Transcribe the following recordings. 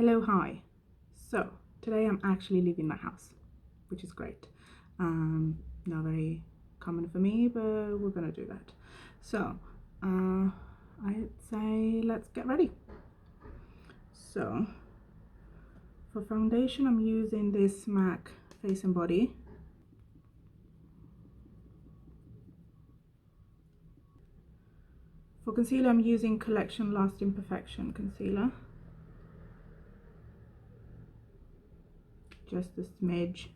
Hello, hi. So today I'm actually leaving my house, which is great. Not very common for me, but we're gonna do that. So I'd say let's get ready. So for foundation, I'm using this MAC Face and Body. For concealer, I'm using Collection Lasting Perfection concealer. Just a smidge.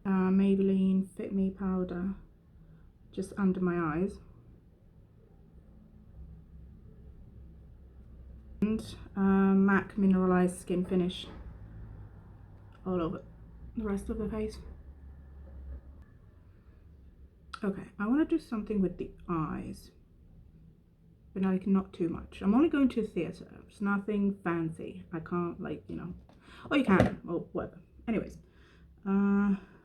Maybelline Fit Me powder just under my eyes. And MAC Mineralized Skin Finish all over the rest of the face. Okay, I want to do something with the eyes, but like not too much. I'm only going to a theatre. It's nothing fancy. I can't, like, you know, or you can, or whatever. Anyways,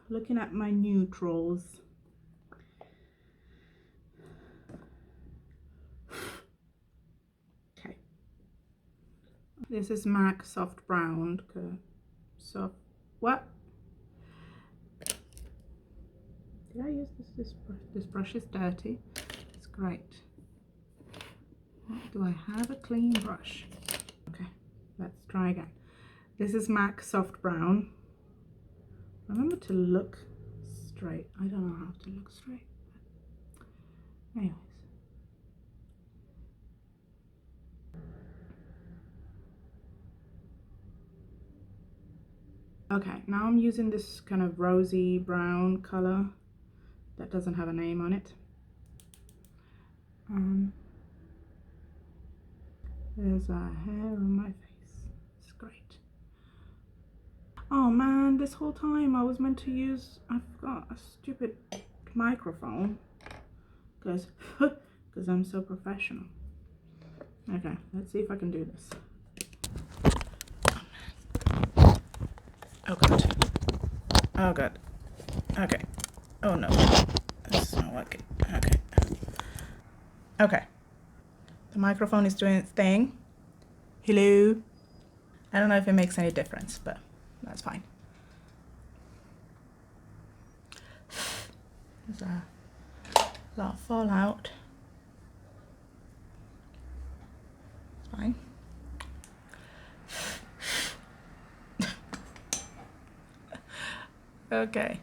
looking at my neutrals. Okay, this is MAC Soft Brown. Soft, what? Did I use this brush? This brush is dirty. It's great. Do I have a clean brush? Okay, let's try again. This is MAC Soft Brown. Remember to look straight. I don't know how to look straight. Anyways. Okay, now I'm using this kind of rosy brown color that doesn't have a name on it. There's a hair on my face. It's great. Oh man, this whole time I was meant to use, I forgot, a stupid microphone because I'm so professional. Okay, let's see if I can do this. Oh god. Oh god. Okay. Oh no. This is not working. Okay. Okay. The microphone is doing its thing. Hello. I don't know if it makes any difference, but that's fine. There's a lot of fallout. It's fine. Okay.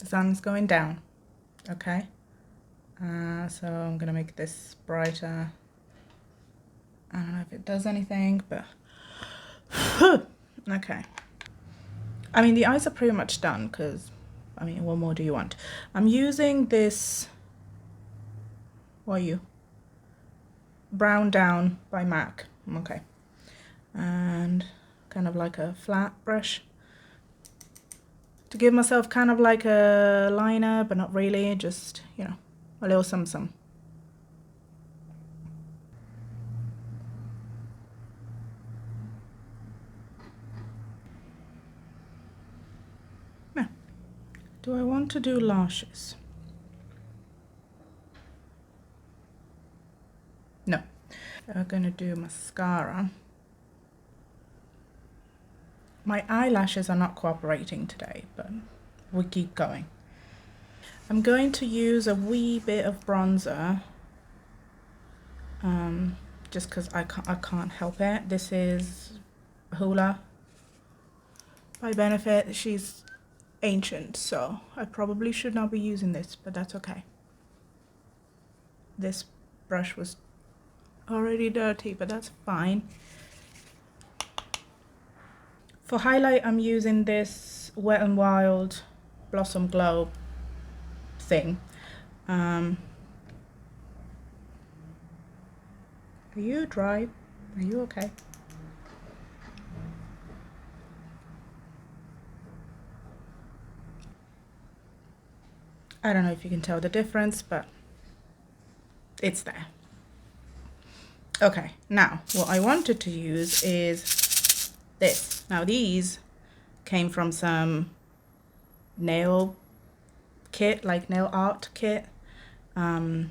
The sun's going down. Okay. So I'm gonna make this brighter. I don't know if it does anything, but okay. I mean, the eyes are pretty much done because, I mean, what more do you want? I'm using this, what are you? Brown Down by MAC. Okay. And kind of like a flat brush to give myself kind of like a liner, but not really, just, you know, a little some. Now, do I want to do lashes? No. I'm gonna do mascara. My eyelashes are not cooperating today, but we keep going. I'm going to use a wee bit of bronzer, just because I can't help it. This is Hoola by Benefit. She's ancient, so I probably should not be using this, but that's okay. This brush was already dirty, but that's fine. For highlight, I'm using this Wet n Wild Blossom Glow thing. Are you dry? Are you okay? I don't know if you can tell the difference, but it's there. Okay, now what I wanted to use is this. Now these came from some nail kit, like nail art kit. But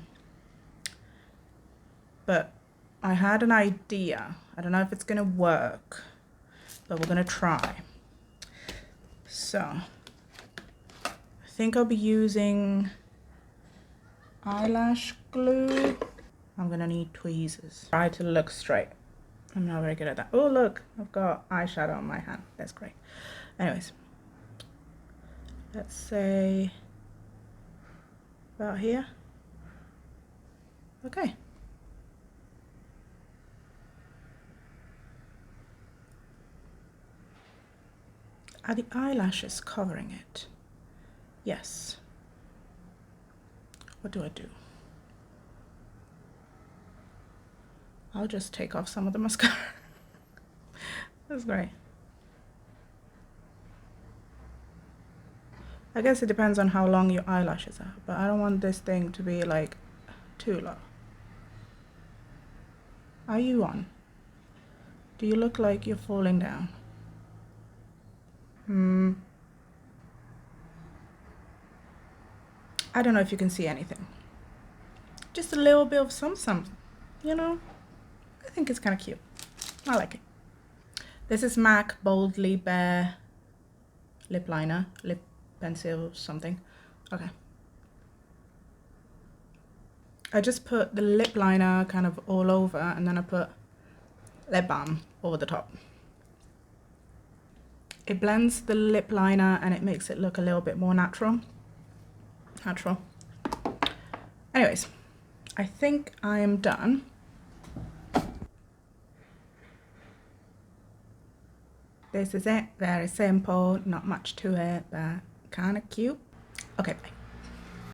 I had an idea. I don't know if it's gonna work, but we're gonna try. So I think I'll be using eyelash glue. I'm gonna need tweezers. Try to look straight. I'm not very good at that. Oh look, I've got eyeshadow on my hand. That's great. Anyways, let's say about here. Okay. Are the eyelashes covering it? Yes. What do I do? I'll just take off some of the mascara. That's great. I guess it depends on how long your eyelashes are, but I don't want this thing to be like too low. Are you on? Do you look like you're falling down? I don't know if you can see anything. Just a little bit of some, you know? I think it's kind of cute. I like it. This is MAC Boldly Bare lip liner, lip pencil something. Okay. I just put the lip liner kind of all over, and then I put lip balm over the top. It blends the lip liner and it makes it look a little bit more natural. Anyways, I think I am done. This is it. Very simple, not much to it, but kind of cute. Okay, bye.